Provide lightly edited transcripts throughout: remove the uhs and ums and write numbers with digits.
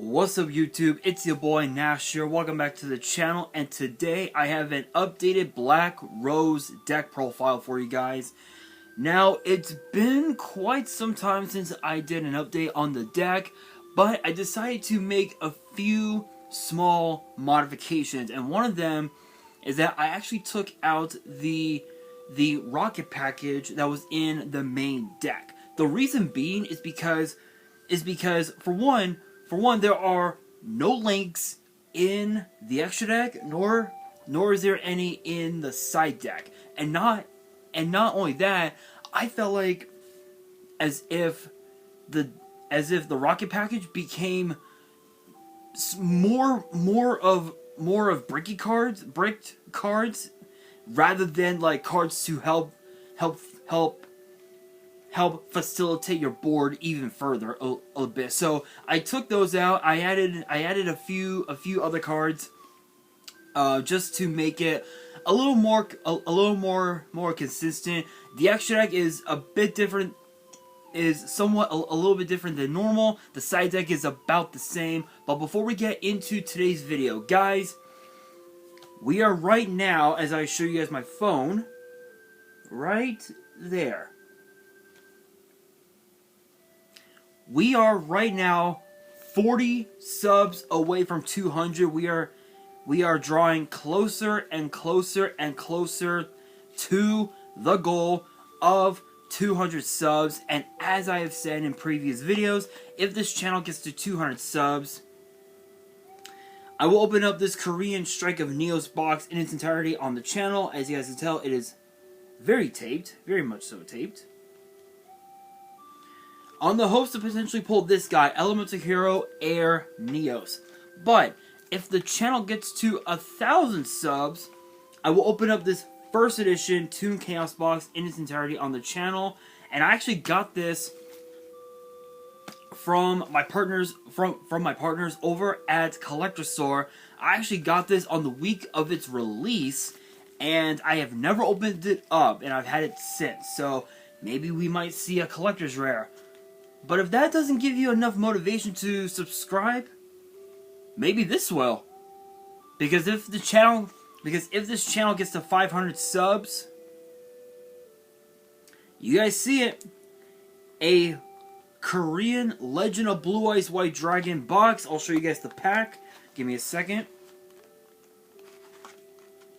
What's up YouTube, it's your boy Nash here, welcome back to the channel, and today I have an updated Black Rose deck profile for you guys. Now, it's been quite some time since I did an update on the deck, but I decided to make a few small modifications, and one of them is that I actually took out the rocket package that was in the main deck. The reason being is because for one, there are no links in the extra deck, nor is there any in the side deck. And not only that, I felt like as if the rocket package became more of bricked cards rather than like cards to help facilitate your board even further a bit. So I took those out. I added a few other cards just to make it a little more consistent. The extra deck is a bit different, is somewhat a little bit different than normal. The side deck is about the same. But before we get into today's video, guys, we are right now, as I show you guys my phone, right there. We are right now 40 subs away from 200. We are drawing closer and closer and closer to the goal of 200 subs. And as I have said in previous videos, if this channel gets to 200 subs, I will open up this Korean Strike of Neos box in its entirety on the channel. As you guys can tell, it is very taped, very much so taped, on the hopes to potentially pull this guy, Elemental Hero Air Neos. But if the channel gets to 1,000 subs, I will open up this first edition Toon Chaos box in its entirety on the channel. And I actually got this from my partners over at Collector Store. I actually got this on the week of its release, and I have never opened it up, and I've had it since. So maybe we might see a collector's rare. But if that doesn't give you enough motivation to subscribe, maybe this will. Because if this channel gets to 500 subs, you guys see it, a Korean Legend of Blue Eyes White Dragon box. I'll show you guys the pack. Give me a second.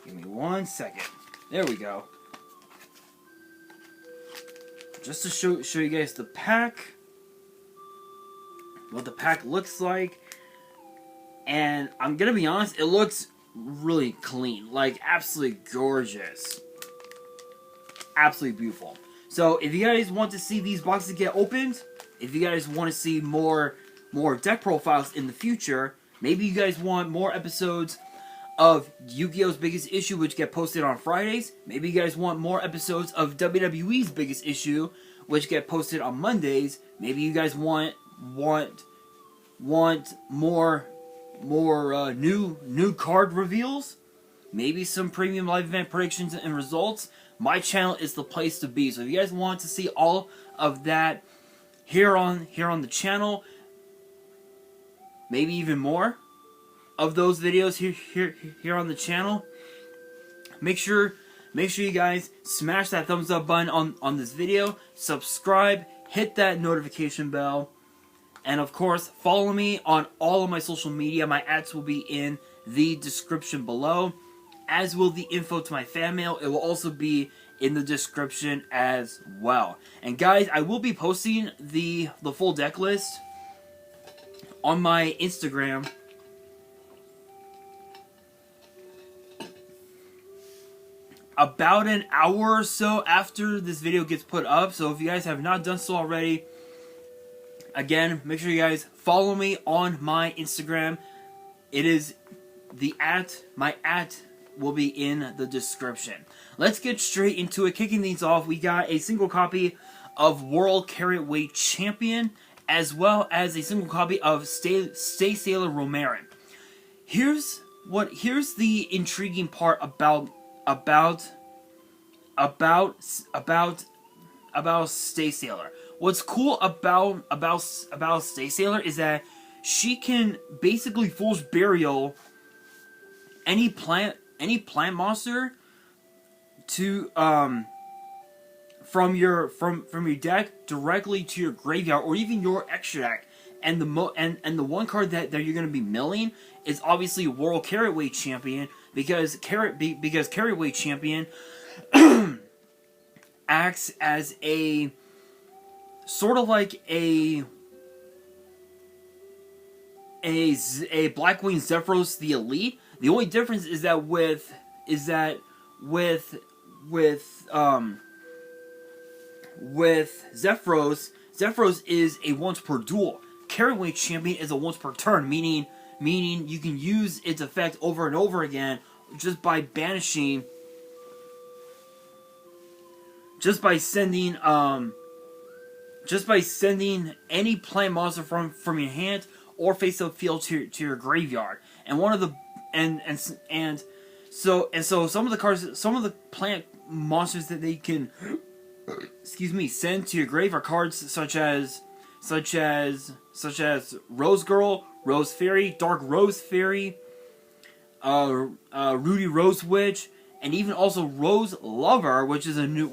Give me 1 second. There we go. Just to show you guys the pack, what the pack looks like, and I'm gonna be honest, it looks really clean, like absolutely gorgeous, absolutely beautiful. So if you guys want to see these boxes get opened, if you guys want to see more deck profiles in the future, maybe you guys want more episodes of Yu-Gi-Oh's Biggest Issue, which get posted on Fridays. Maybe you guys want more episodes of WWE's Biggest Issue, which get posted on Mondays. Maybe you guys want more new card reveals. Maybe some premium live event predictions and results. My channel is the place to be. So if you guys want to see all of that here on the channel, maybe even more of those videos here on the channel, make sure you guys smash that thumbs up button on this video, subscribe, hit that notification bell, and of course follow me on all of my social media. My ads will be in the description below, as will the info to my fan mail. It will also be in the description as well. And guys, I will be posting the full deck list on my Instagram about an hour or so after this video gets put up. So if you guys have not done so already, again, make sure you guys follow me on my Instagram. It is my @ will be in the description. Let's get straight into it. Kicking these off, we got a single copy of World Carryweight Champion, as well as a single copy of Stay Sailor Romarin. Here's the intriguing part about Stay Sailor. What's cool about Stay Sailor is that she can basically force burial any plant monster to from your deck directly to your graveyard or even your extra deck. And the one card that you're going to be milling is obviously World Carryweight Champion, because Carryweight Champion acts as a sort of like a Blackwing Zephyros the Elite. The only difference is that with Zephyros is a once per duel. Carryweight Champion is a once per turn, meaning you can use its effect over and over again just by banishing, just by sending any plant monster from your hand or face up field to your graveyard. And one of the so some of the plant monsters that they can send to your grave are cards such as Rose Girl, Rose Fairy, Dark Rose Fairy, Rudy Rose Witch, and even also Rose Lover, which is a new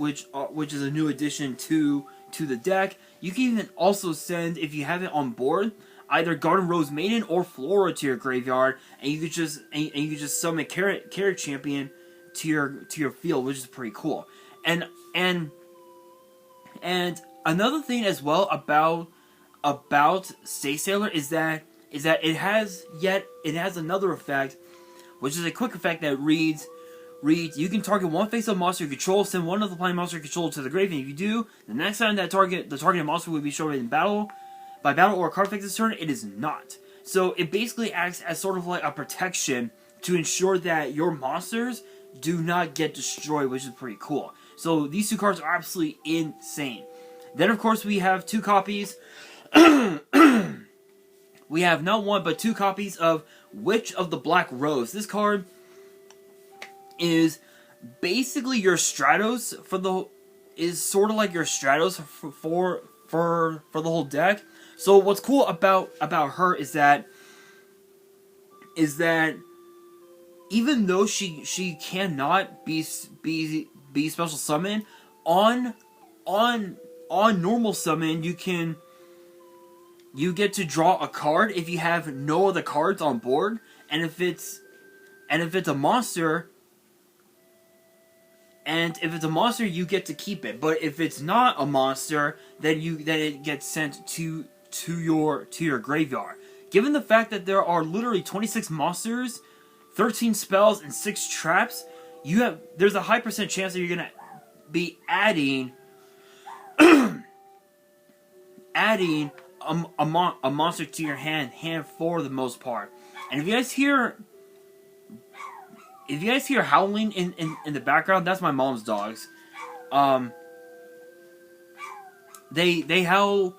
addition to the deck. You can even also send, if you have it on board, either Garden Rose Maiden or Flora to your graveyard, and you could just summon Carrot Champion to your field, which is pretty cool. And another thing as well about Stay Sailor is that it has another effect, which is a quick effect that reads, you can target one face-up monster you control, send one of the playing monster you control to the grave, and if you do, the next time the targeted monster will be shown in battle, by battle or a card effect this turn, it is not. So it basically acts as sort of like a protection to ensure that your monsters do not get destroyed, which is pretty cool. So these two cards are absolutely insane. Then of course we have two copies. We have not one but two copies of Witch of the Black Rose. This card is basically your Stratos sort of like your Stratos for the whole deck. So what's cool about her is that even though she cannot be special summon on normal summon, you get to draw a card if you have no other cards on board, and if it's a monster, you get to keep it. But if it's not a monster, then it gets sent to your graveyard. Given the fact that there are literally 26 monsters, 13 spells, and 6 traps, there's a high percent chance that you're gonna be adding a monster to your hand for the most part. And if you guys hear howling in the background, that's my mom's dogs. They howl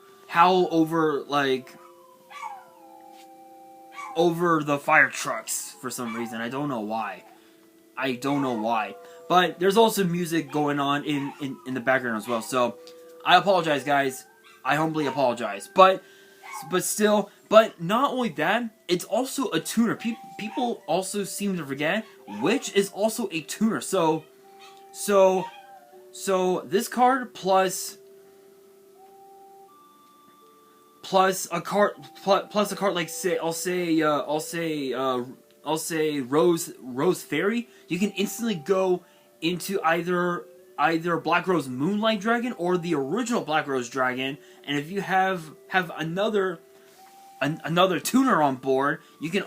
over the fire trucks for some reason. I don't know why. But there's also music going on in the background as well. So I apologize, guys. I humbly apologize. But not only that, it's also a tuner. People also seem to forget Witch is also a tuner. So this card plus a card like I'll say Rose Fairy, you can instantly go into either Black Rose Moonlight Dragon or the original Black Rose Dragon, and if you have another tuner on board, you can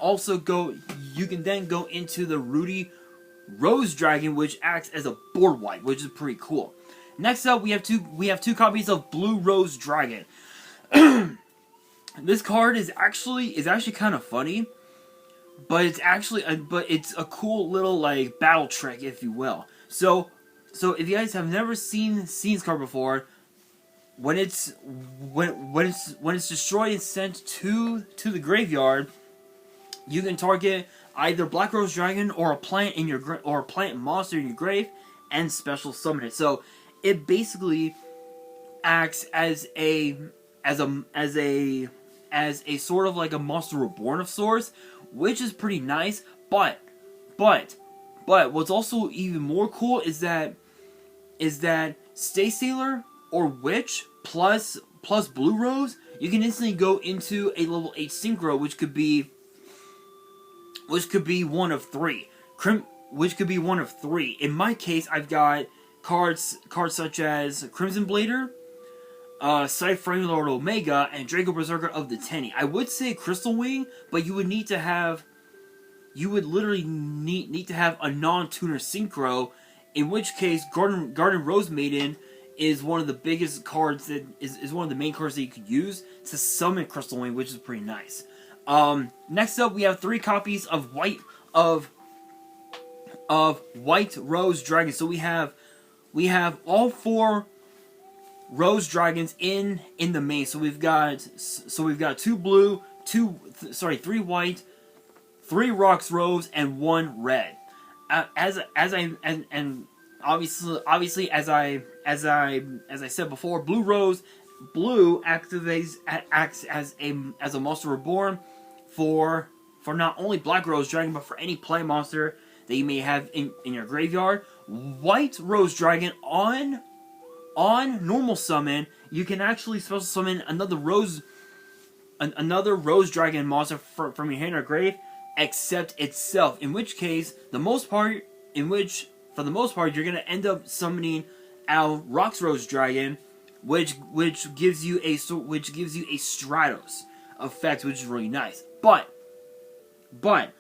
then go into the Rudy Rose Dragon, which acts as a board wipe, which is pretty cool. Next up, we have two copies of Blue Rose Dragon. This card is actually kind of funny, but it's a cool little like battle trick, if you will. So if you guys have never seen this card before, when it's destroyed and sent to the graveyard, you can target either Black Rose Dragon or a plant monster in your grave and special summon it. So it basically acts as a as a sort of like a Monster Reborn of sorts, which is pretty nice. But what's also even more cool is that Stay Sailor or Witch plus Blue Rose, you can instantly go into a level 8 Synchro, which could be one of three. Which could be one of three. In my case, I've got cards such as Crimson Blader, Cyframe Lord Omega, and Draco Berserker of the Tenny. I would say Crystal Wing, but you would literally need to have a non-tuner Synchro, in which case Garden Rose Maiden is one of the biggest cards that is one of the main cards that you could use to summon Crystal Wing, which is pretty nice. Next up, we have 3 copies of White Rose Dragon. So we have all 4 Rose Dragons in the main. So we've got 2 blue, 3 white, 3 Rocks Rose, and 1 red. Obviously as I said before, Blue acts as a Monster Reborn for not only Black Rose Dragon, but for any play monster that you may have in your graveyard. White Rose Dragon, on normal summon, you can actually special summon another Rose Dragon monster from your hand or grave, except itself. In which case, for the most part, you're gonna end up summoning out Rocks Rose Dragon, which gives you a Stratos effect, which is really nice. But white.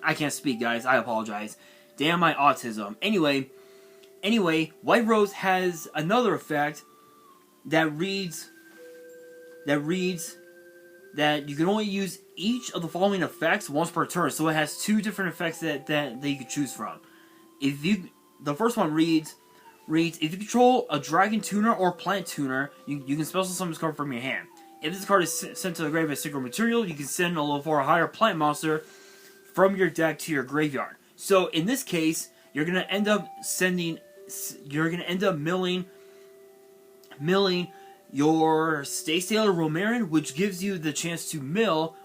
I can't speak, guys. I apologize. Damn my autism. Anyway, White Rose has another effect that reads that you can only use each of the following effects once per turn. So it has 2 different effects that you can choose from. The first one reads, if you control a Dragon Tuner or Plant Tuner, you can special summon this card from your hand. If this card is sent to the grave as Synchro Material, you can send a level 4 or higher plant monster from your deck to your graveyard. So in this case, you're gonna end up milling your Stay Sailor Romarin, which gives you the chance to mill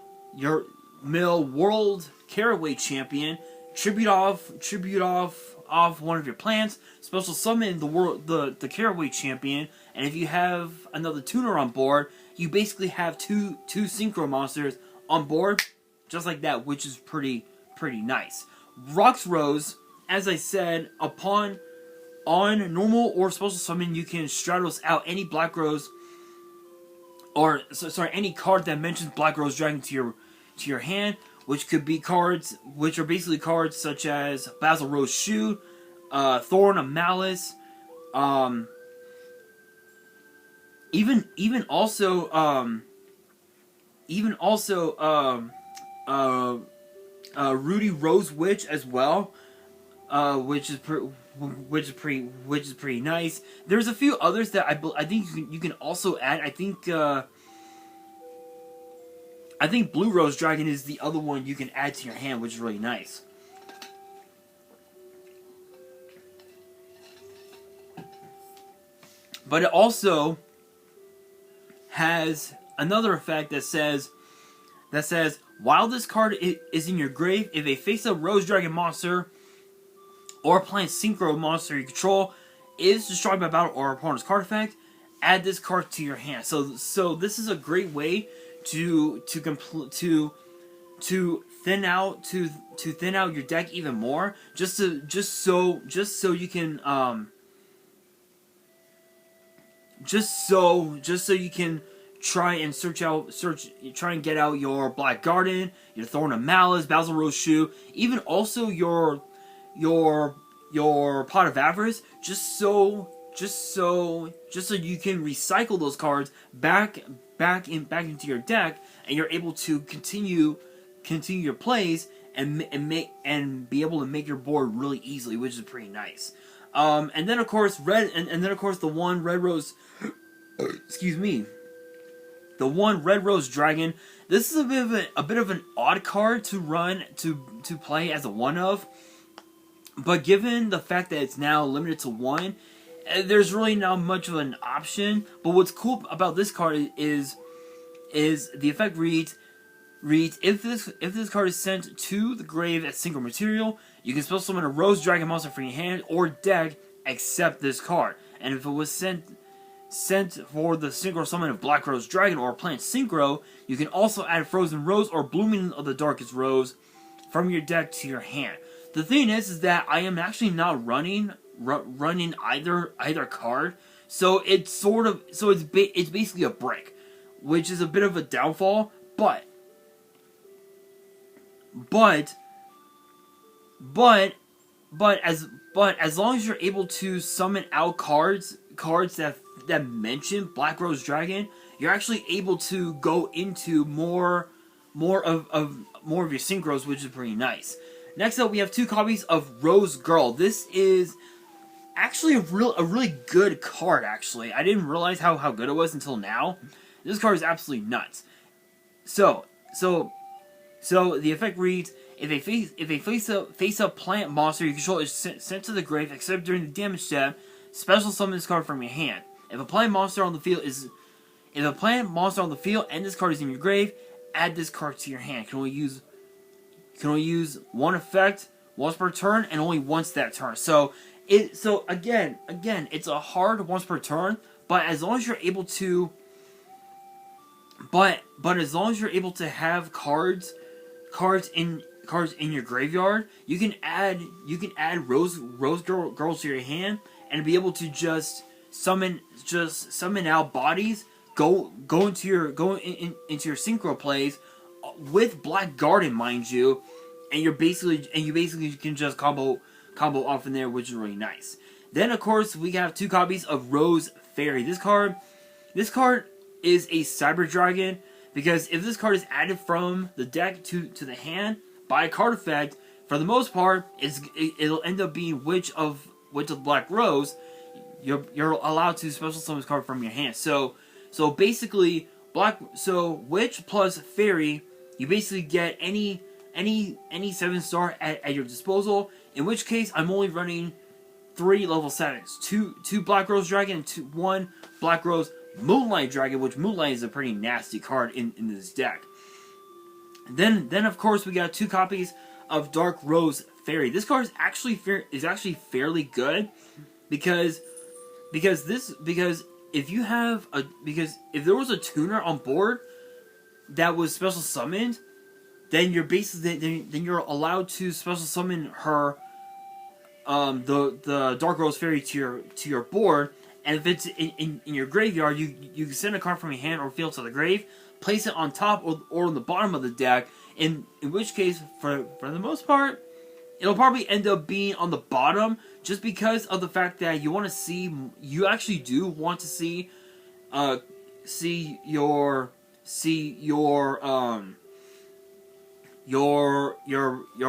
World Caraway Champion, tribute off one of your plants, special summon the Caraway Champion, and if you have another tuner on board, you basically have two Synchro monsters on board, just like that, which is pretty nice. Rocks Rose, as I said, on normal or special summon, you can Stratos out any Black Rose, any card that mentions Black Rose Dragon to your hand, which could be cards, which are basically cards such as Basil Rose Shoe, Thorn of Malice, even also Rudy Rose Witch as well, which is pretty nice. There's a few others that I think you can also add. I think Blue Rose Dragon is the other one you can add to your hand, which is really nice. But it also has another effect that says, while this card is in your grave, if a face-up Rose Dragon monster or plant Synchro monster you control is destroyed by battle or opponent's card effect, add this card to your hand. So this is a great way to thin out your deck even more, just so you can try and get out your Black Garden, your Thorn of Malice, Basil Rose Shoe, even also your Pot of Avarice, just so you can recycle those cards back into your deck, and you're able to continue your plays and be able to make your board really easily, which is pretty nice. And then of course the one Red Rose excuse me. The one Red Rose Dragon. This is a bit of an odd card to run to play as a one of, but given the fact that it's now limited to 1, there's really not much of an option. But what's cool about this card is the effect reads if this card is sent to the grave as single material, you can special summon a Rose Dragon monster from your hand or deck except this card. And if it was sent for the synchro summon of Black Rose Dragon or Plant Synchro, you can also add Frozen Rose or Blooming of the Darkest Rose from your deck to your hand. The thing is that I am actually not running either card, so it's it's basically a break, which is a bit of a downfall. But as long as you're able to summon out cards that mention Black Rose Dragon, you're actually able to go into more of your synchros, which is pretty nice. Next up, we have 2 copies of Rose Girl. This is actually a really good card. Actually, I didn't realize how good it was until now. This card is absolutely nuts. So the effect reads: if a face-up plant monster you control is sent to the grave, except during the damage step, special summon this card from your hand. If a plant monster on the field and this card is in your grave, add this card to your hand. Can only use one effect once per turn and only once that turn. So again, it's a hard once per turn, but as long as you're able to, as long as you're able to have cards in your graveyard, you can add Rose Girl to your hand and be able to just summon out bodies, go into your synchro plays with Black Garden, mind you, and you basically can just combo off in there, which is really nice. Then of course we have 2 copies of Rose Fairy. This card is a Cyber Dragon, because if this card is added from the deck to the hand by a card effect, for the most part it'll end up being Witch of Black Rose. You're allowed to special summon this card from your hand. So basically Witch plus Fairy, you basically get any 7-star at your disposal. In which case, I'm only running 3 level 7s: 2 Black Rose Dragon and 1 Black Rose Moonlight Dragon, which Moonlight is a pretty nasty card in this deck. Then of course we got 2 copies of Dark Rose Fairy. This card is actually fairly good, because if there was a tuner on board that was special summoned, then you're allowed to special summon her, the Dark Rose Fairy to your board, and if it's in your graveyard, you can send a card from your hand or field to the grave, place it on top or on the bottom of the deck. In which case, for the most part, it'll probably end up being on the bottom, just because of the fact that you actually do want to see your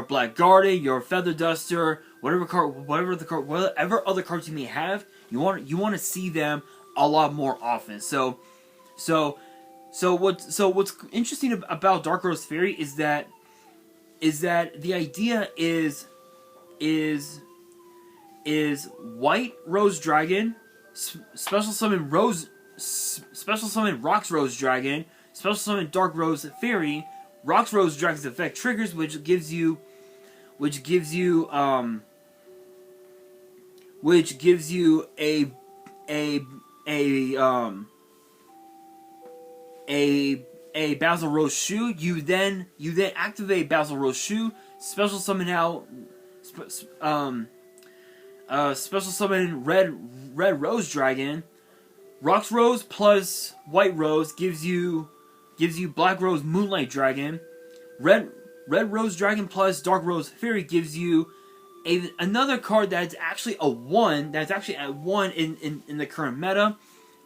Black Garden, your Feather Duster, whatever other cards you may have, you want to see them a lot more often. So what's interesting about Dark Rose Fairy is that the idea is White Rose Dragon, special summon Rocks Rose Dragon, special summon Dark Rose Fairy. Rocks Rose Dragon's effect triggers, which gives you a Basil Rose Shoe. You then activate Basil Rose Shoe, special summon out special summon Red Rose Dragon. Rocks Rose plus White Rose gives you Black Rose Moonlight Dragon. Red Rose Dragon plus Dark Rose Fairy gives you another card that's actually a 1. That's actually at 1 in the current meta,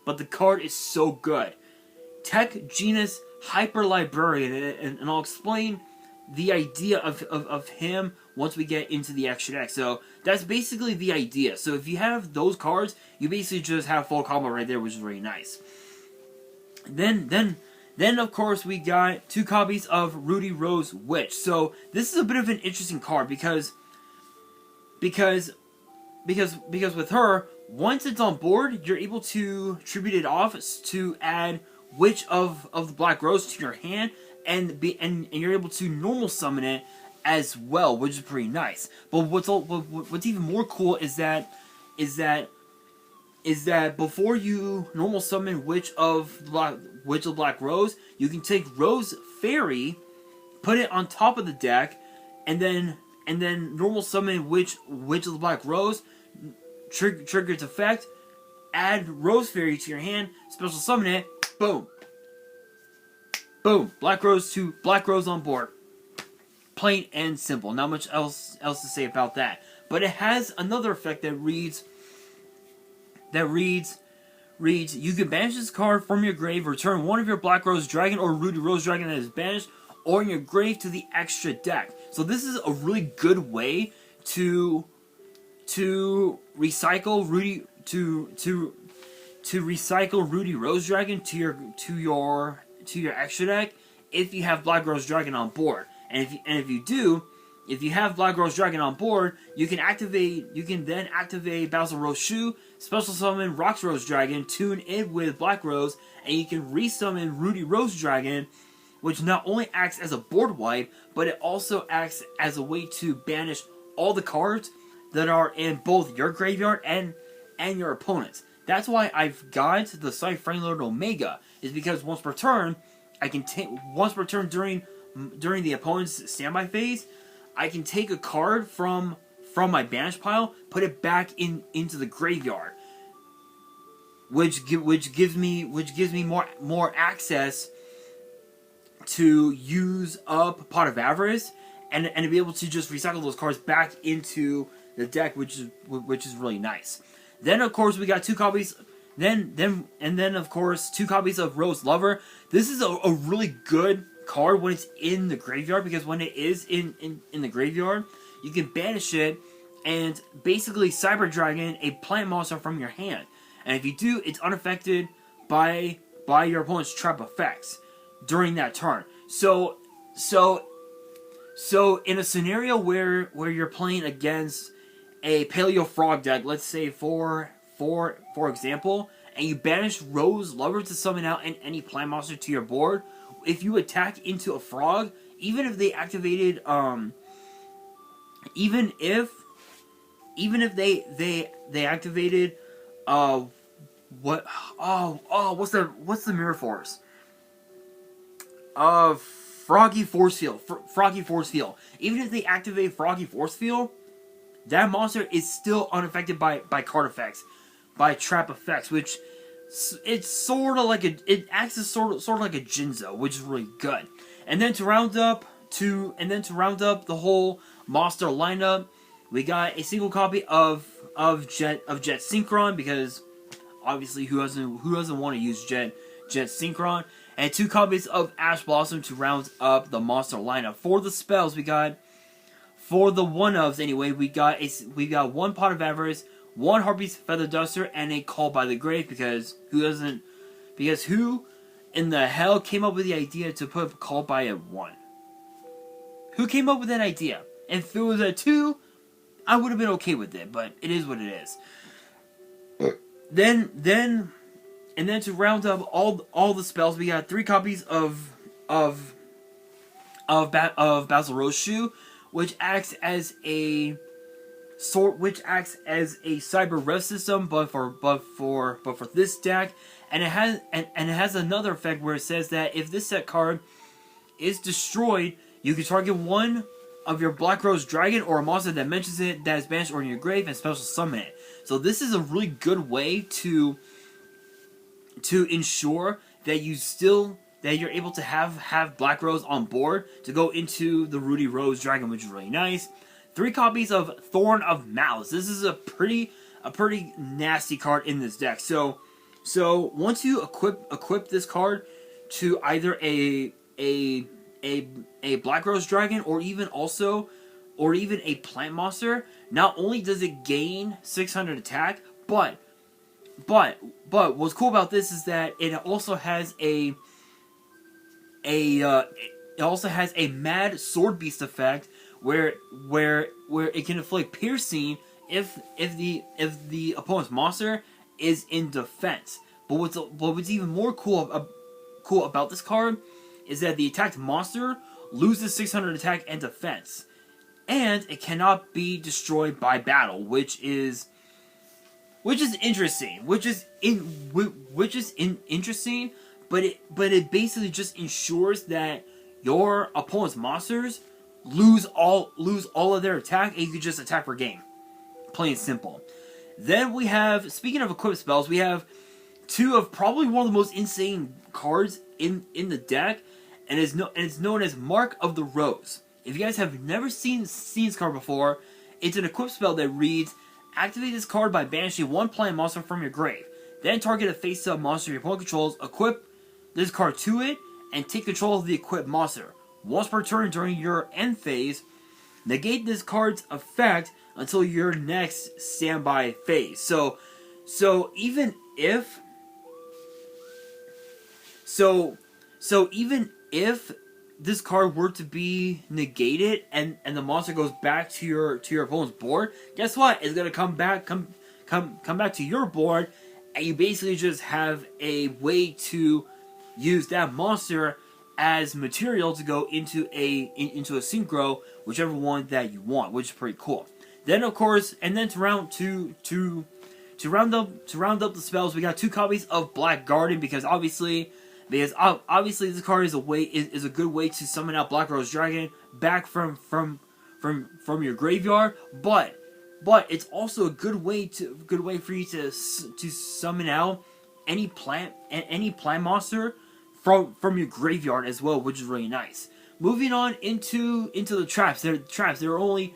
but the card is so good. Tech Genus Hyper Librarian, and I'll explain the idea of him once we get into the extra deck. So that's basically the idea. So if you have those cards, you basically just have full combo right there, which is really nice. Then of course we got 2 copies of Rudy Rose Witch. So this is a bit of an interesting card because with her, once it's on board, you're able to tribute it off to add Witch of the Black Rose to your hand, and you're able to normal summon it as well, which is pretty nice. But what's even more cool is that before you normal summon Witch of the Black Rose, you can take Rose Fairy, put it on top of the deck, and then normal summon Witch of the Black Rose, trigger its effect, add Rose Fairy to your hand, special summon it, boom. Boom. Black Rose on board. Plain and simple. Not much else to say about that. But it has another effect that reads, you can banish this card from your grave, return one of your Black Rose Dragon or Rudy Rose Dragon that is banished or in your grave to the extra deck. So this is a really good way to recycle Rudy Rudy Rose Dragon to your extra deck if you have Black Rose Dragon on board. And if you have Black Rose Dragon on board, you can then activate Basil Rose Shu, special summon Rox Rose Dragon, tune in with Black Rose, and you can resummon Rudy Rose Dragon, which not only acts as a board wipe, but it also acts as a way to banish all the cards that are in both your graveyard and your opponent's. That's why I've got the Side Frame Lord Omega, is because once per turn, during the opponent's standby phase, I can take a card from my banish pile, put it back into the graveyard, which gives me more access to use up Pot of Avarice and to be able to just recycle those cards back into the deck, which is really nice. Then of course we got two copies. Then of course 2 copies of Rose Lover. This is a really good card when it's in the graveyard, because when it is in the graveyard, you can banish it and basically Cyber Dragon a plant monster from your hand. And if you do, it's unaffected by your opponent's trap effects during that turn. So in a scenario where you're playing against a Paleo Frog deck, let's say for example, and you banish Rose Lover to summon out any plant monster to your board, if you attack into a frog, even if they activated, even if they activated, what's the Mirror Force? Froggy Force Field. Froggy Force Field. Even if they activate Froggy Force Field, that monster is still unaffected by card effects, by trap effects, which it's sort of like it acts as sort of like a Jinzo, which is really good. And then to round up the whole monster lineup, we got a single copy of Jet Synchron, because obviously who doesn't want to use Jet Synchron, and 2 copies of Ash Blossom to round up the monster lineup. For the spells, we got, for the one-ofs anyway, we got 1 Pot of Avarice, 1 Harpy's Feather Duster, and a Call by the Grave, because who in the hell came up with the idea to put Call by at 1? Who came up with that idea? If it was a 2, I would have been okay with it, but it is what it is. Then to round up all the spells, we got 3 copies of Basil Rose Shu, which acts as a cyber rev system, but for this deck, and it has another effect where it says that if this set card is destroyed, you can target one of your Black Rose Dragon or a monster that mentions it that is banished or in your grave and special summon it. So this is a really good way to ensure that you're able to have Black Rose on board to go into the Rudy Rose Dragon, which is really nice. 3 copies of Thorn of Malice. This is a pretty nasty card in this deck. So once you equip this card to either a Black Rose Dragon or even a plant monster, not only does it gain 600 attack, but what's cool about this is that it also has a Mad Sword Beast effect where it can inflict piercing if the opponent's monster is in defense. But what's even more cool about this card is that the attacked monster loses 600 attack and defense, and it cannot be destroyed by battle, which is interesting. Interesting, but it basically just ensures that your opponent's monsters lose all of their attack, and you can just attack per game. Plain and simple. Then we have, speaking of equipped spells, we have two of probably one of the most insane cards in the deck, and it's known as Mark of the Rose. If you guys have never seen this card before, it's an equipped spell that reads: activate this card by banishing one plant monster from your grave. Then target a face-up monster your opponent controls, equip this card to it, and take control of the equipped monster. Once per turn during your end phase, negate this card's effect until your next standby phase. So even if this card were to be negated and the monster goes back to your opponent's board, guess what? It's gonna come back to your board, and you basically just have a way to use that monster as material to go into a synchro, whichever one that you want, which is pretty cool. Then of course, and then to round up the spells, we got two copies of Black Garden because obviously this card is a good way to summon out Black Rose Dragon back from your graveyard, but it's also a good way for you to summon out any plant monster from your graveyard as well, which is really nice. Moving on into the traps. There are only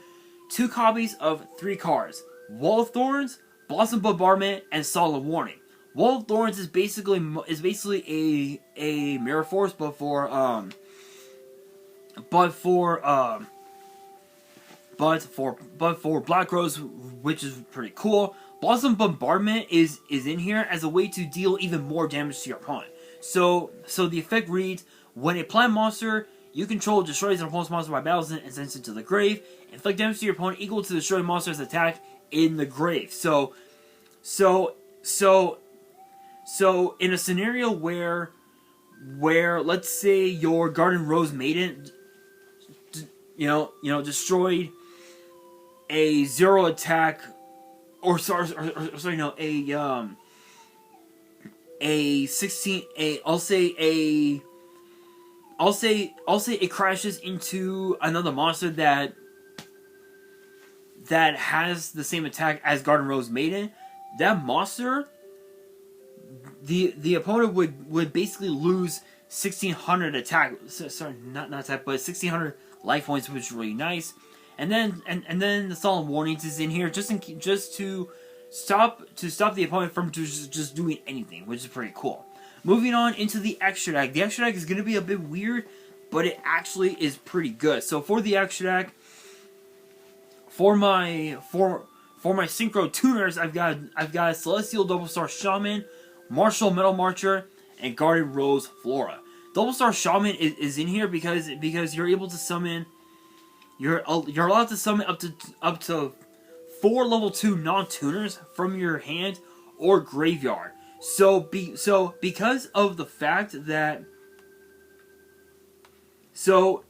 two copies of three cards: Wall of Thorns, Blossom Bombardment, and Solemn Warning. Wall of Thorns is basically a Mirror Force, but for Black Rose, which is pretty cool. Blossom Bombardment is in here as a way to deal even more damage to your opponent. So the effect reads: when a plant monster you control destroys an opponent's monster by battle and sends it to the grave, inflict damage to your opponent equal to the destroyed monster's attack in the grave. So in a scenario where let's say your Garden Rose Maiden, destroyed a 0 attack, a 16, I'll say it crashes into another monster that has the same attack as Garden Rose Maiden. That monster, the opponent would basically lose 1,600 attack. Sorry, not attack, but 1,600 life points, which is really nice. And then the Solemn Warnings is in here just to stop the opponent from just doing anything, which is pretty cool. Moving on into the extra deck. The extra deck is going to be a bit weird, but it actually is pretty good. So for the extra deck, for my synchro tuners, I've got Celestial Double Star Shaman, Martial Metal Marcher, and Garden Rose Flora. Double Star Shaman is in here because you're able to summon. You're allowed to summon up to 4 level 2 non-tuners from your hand or graveyard. So because of the fact that the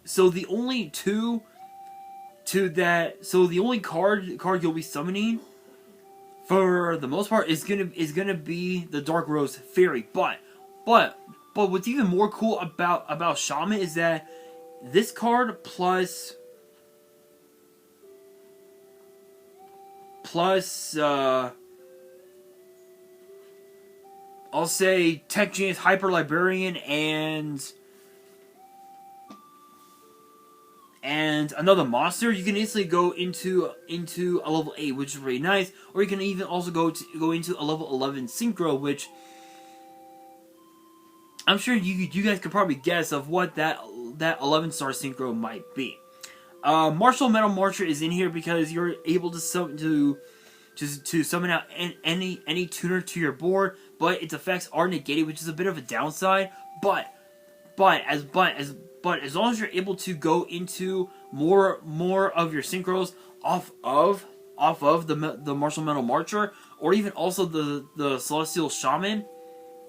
only card you'll be summoning for the most part is gonna be the Dark Rose Fairy. But what's even more cool about Shaman is that this card plus I'll say Tech Genius, Hyper Librarian, and another monster, you can instantly go into a level 8, which is really nice. Or you can even also go into a level 11 Synchro, which I'm sure you guys could probably guess of what that 11-star Synchro might be. Martial Metal Marcher is in here because you're able to summon out any tuner to your board, but its effects are negated, which is a bit of a downside. But as long as you're able to go into more of your synchros off of the Martial Metal Marcher, or even also the Celestial Shaman,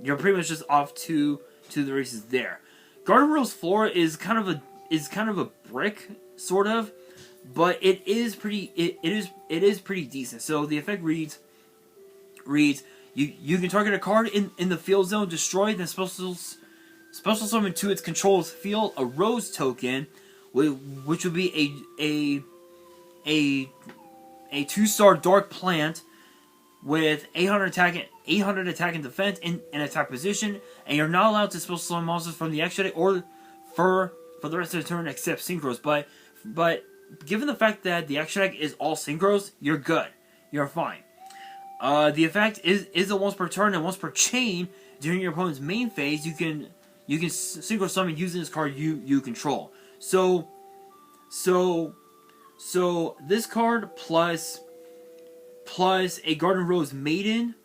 you're pretty much just off to the races there. Garden Rose floor is kind of a brick sort of, but it is pretty decent. So the effect reads you can target a card in the field zone, destroy, then special summon to its control's field a Rose token, which would be a 2-star Dark Plant with 800 attack and defense in an attack position, and you're not allowed to special summon monsters from the extra deck or for the rest of the turn except synchros. But given the fact that the extra deck is all synchros, you're good. You're fine. The effect is a once per turn and once per chain during your opponent's main phase. You can synchro summon using this card you control. So this card plus a Garden Rose Maiden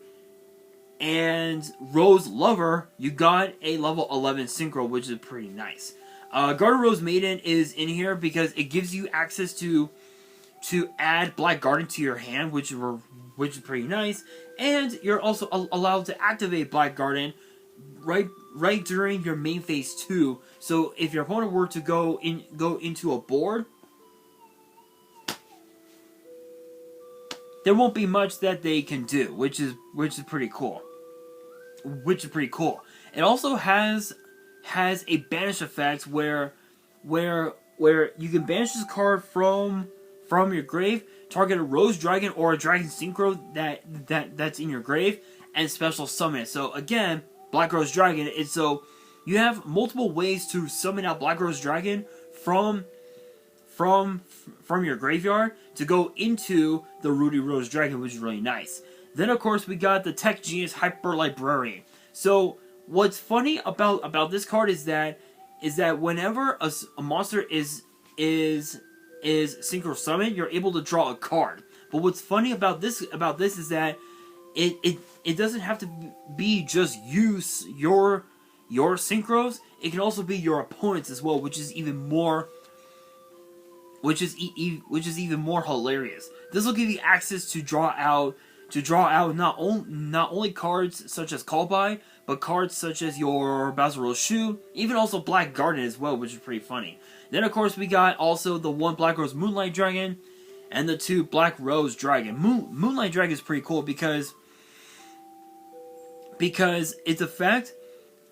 and Rose Lover, you got a level 11 synchro, which is pretty nice. Garden Rose Maiden is in here because it gives you access to add Black Garden to your hand, which is pretty nice, and you're also allowed to activate Black Garden right during your main phase 2. So if your opponent were to go into a board, there won't be much that they can do, which is pretty cool. It also has a banish effect where you can banish this card from your grave, target a Rose Dragon or a Dragon Synchro that's in your grave, and special summon it. So again, Black Rose Dragon. So you have multiple ways to summon out Black Rose Dragon from your graveyard to go into the Rudy Rose Dragon, which is really nice. Then of course we got the Tech Genius Hyper Librarian. So what's funny about this card is that whenever a monster is synchro summoned, you're able to draw a card. But what's funny about this is that it doesn't have to be just your synchros. It can also be your opponents as well, which is even more hilarious. This will give you access to draw out not only cards such as Call By, but cards such as your Basil Rose Shoe, even also Black Garden as well, which is pretty funny. Then of course we got also the 1 Black Rose Moonlight Dragon and the 2 Black Rose Dragon. Moonlight Dragon is pretty cool because its effect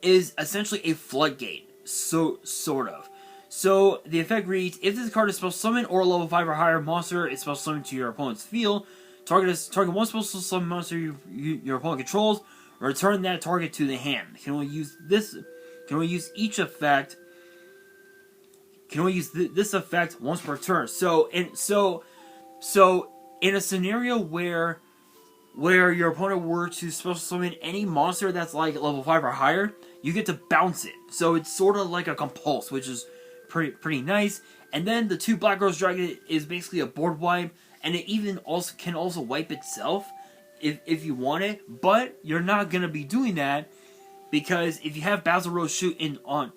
is essentially a floodgate, sort of. So the effect reads: if this card is special summon or a level 5 or higher monster is special summoned to your opponent's field, target one special summon monster your opponent controls, return that target to the hand. You can only use this effect once per turn. So in a scenario where your opponent were to special summon any monster that's like level 5 or higher, you get to bounce it. So it's sort of like a compulse, which is pretty nice. And then the 2 Black Rose Dragon is basically a board wipe, and it even can also wipe itself if you want it. But you're not gonna be doing that because if you have Basil Rose Shoot on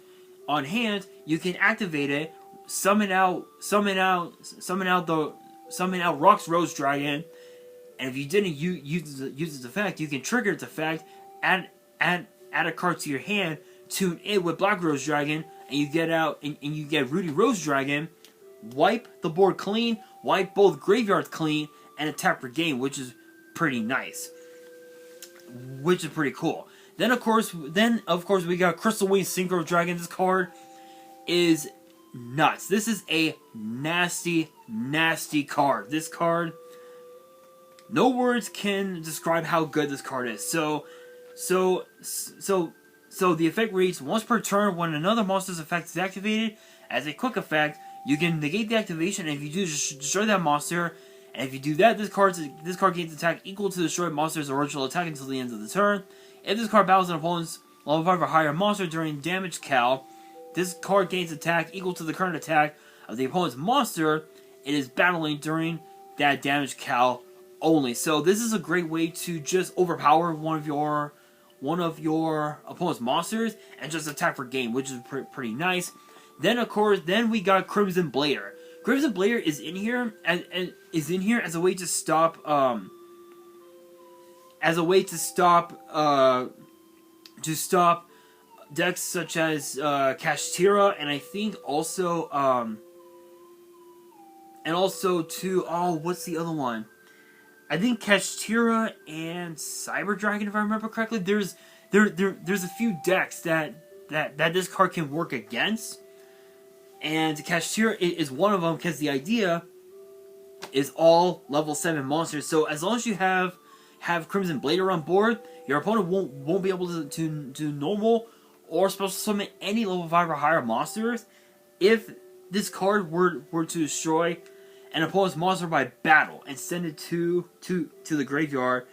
hand, you can activate it, summon out Rock's Rose Dragon, and if you didn't use its effect, you can trigger its effect, add a card to your hand, tune it with Black Rose Dragon, and you get Rudy Rose Dragon, wipe the board clean, wipe both graveyards clean, and attack per game, which is pretty nice. Which is pretty cool. Then of course we got Crystal Wing Synchro Dragon. This card is nuts. This is a nasty card. This card, no words can describe how good this card is. So the effect reads: once per turn, when another monster's effect is activated, as a quick effect, you can negate the activation, and if you do, just destroy that monster. And if you do that, this card gains attack equal to the destroyed monster's original attack until the end of the turn. If this card battles an opponent's level 5 or higher monster during damage cal, this card gains attack equal to the current attack of the opponent's monster it is battling during that damage cal only. So this is a great way to just overpower one of your opponent's monsters and just attack for game, which is pretty nice. Then of course, we got Crimson Blader. Crimson Blader is in here as a way to stop decks such as Kashtira, and I think also to what's the other one? I think Kashtira and Cyber Dragon, if I remember correctly. There's a few decks that this card can work against, and Kashtira is one of them because the idea is all level 7 monsters. So as long as you have Crimson Blader on board, your opponent won't be able to normal or special summon any level 5 or higher monsters if this card were to destroy an opponent's monster by battle and send it to the graveyard,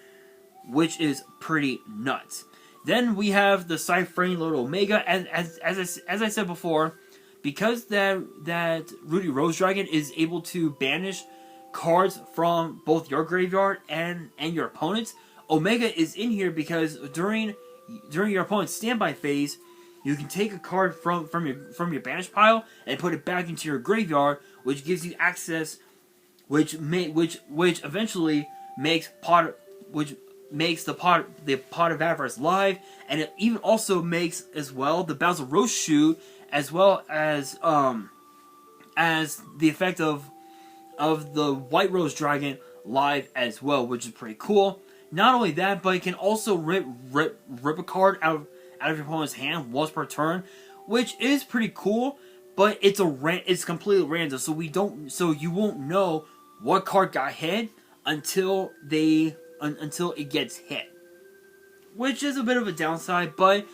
which is pretty nuts. Then we have the Cyframe Lord Omega, as I said before, because that Rudy Rose Dragon is able to banish cards from both your graveyard and your opponent's. Omega is in here because during your opponent's standby phase, you can take a card from your banish pile and put it back into your graveyard, which gives you access, which eventually makes the Pot of Avarice live, and it even also makes as well the Basil Rose Shoe, as well as the effect of the White Rose Dragon live as well, which is pretty cool. Not only that, but it can also rip a card out of your opponent's hand once per turn, which is pretty cool. But it's completely random, so you won't know what card got hit until it gets hit, which is a bit of a downside. But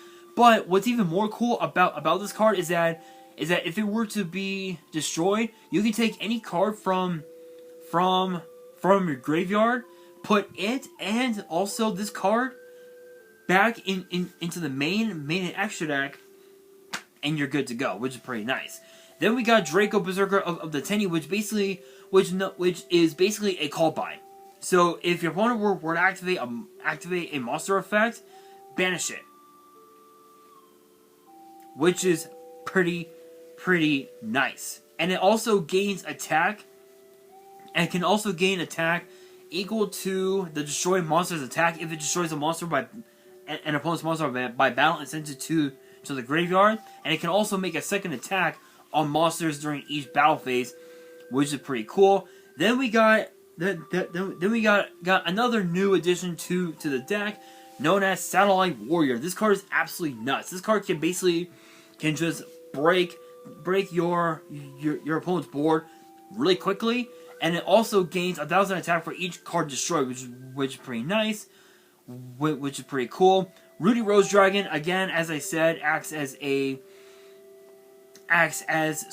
what's even more cool about this card is that if it were to be destroyed, you can take any card from your graveyard, put it and also this card back into the main and extra deck, and you're good to go, which is pretty nice. Then we got Draco Berserker of the Tenny, which is basically a call bind. So if your opponent were to activate a monster effect, banish it, which is pretty nice. And it also gains attack, and can also gain attack equal to the destroyed monster's attack if it destroys a monster by an opponent's monster by battle and sends it to the graveyard. And it can also make a second attack on monsters during each battle phase, which is pretty cool. Then we got another new addition to the deck, known as Satellite Warrior. This card is absolutely nuts. This card can just break your opponent's board really quickly, and it also gains 1,000 attack for each card destroyed, which is pretty nice, which is pretty cool. Rudy Rose Dragon, again, as I said, acts as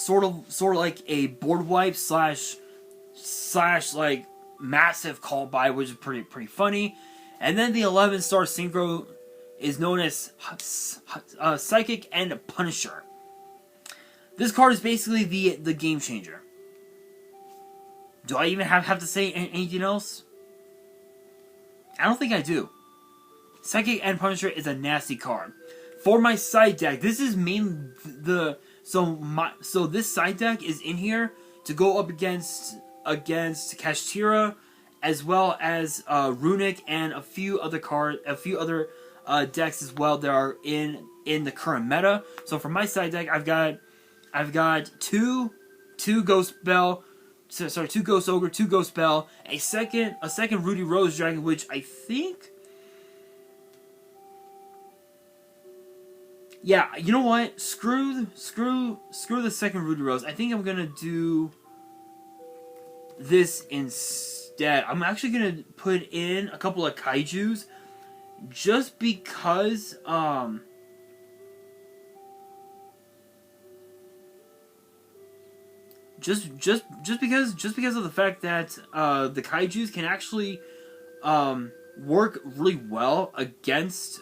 sort of like a board wipe slash like massive call by, which is pretty funny. And then the 11-star synchro is known as Psychic and Punisher. This card is basically the game changer. Do I even have to say anything else? I don't think I do. Psychic and Punisher is a nasty card. For my side deck, this is mainly so this side deck is in here to go up against Kashtira, as well as Runic and a few other decks as well that are in the current meta. So for my side deck, I've got two Ghost Bell, two Ghost Ogre, two Ghost Bell, a second Rudy Rose Dragon, which I think, yeah, you know what? Screw the second Rudy Rose. I think I'm gonna do this instead. I'm actually gonna put in a couple of Kaijus, just because just because of the fact that the Kaijus can actually work really well against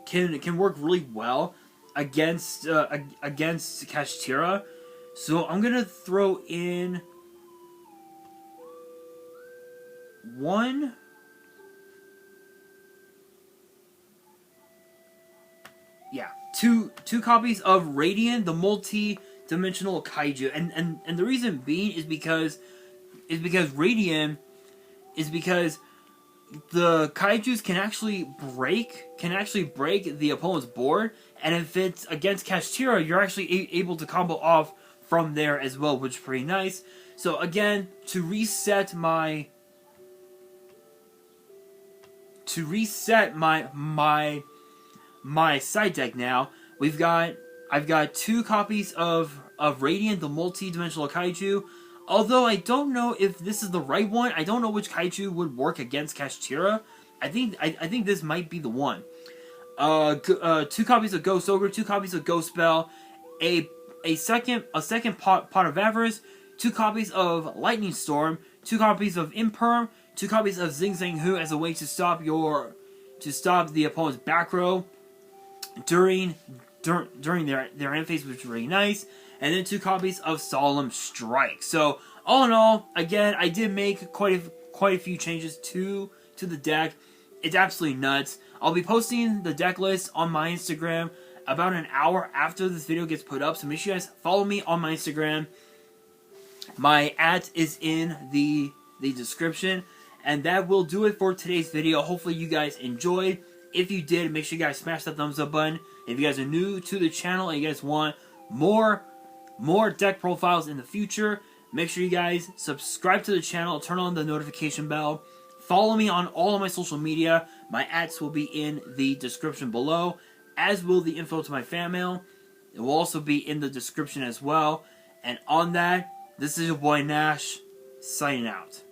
can work really well against Kashtira. So I'm gonna throw in two copies of Radiant, the multi-dimensional kaiju, and the reason being is because Radiant is because the kaijus can actually break the opponent's board, and if it's against Kashtira, you're actually able to combo off from there as well, which is pretty nice. So again, to reset my side deck now, I've got two copies of Radiant, the multi-dimensional kaiju. Although I don't know if this is the right one. I don't know which kaiju would work against Kashtira. I think this might be the one. Two copies of Ghost Ogre, two copies of Ghost Spell, a second pot of Avarice, two copies of Lightning Storm, two copies of Imperm, two copies of Zing Zang Hu as a way to stop the opponent's back row during their end phase, which is really nice. And then two copies of Solemn Strike. So all in all, again, I did make quite a few changes to the deck. It's absolutely nuts. I'll be posting the deck list on my Instagram about an hour after this video gets put up. So make sure you guys follow me on my Instagram. My @ is in the description. And that will do it for today's video. Hopefully you guys enjoyed. If you did, make sure you guys smash that thumbs up button. If you guys are new to the channel and you guys want more deck profiles in the future, make sure you guys subscribe to the channel, turn on the notification bell, follow me on all of my social media. My @ will be in the description below, as will the info to my fan mail. It will also be in the description as well. And on that, this is your boy Nash, signing out.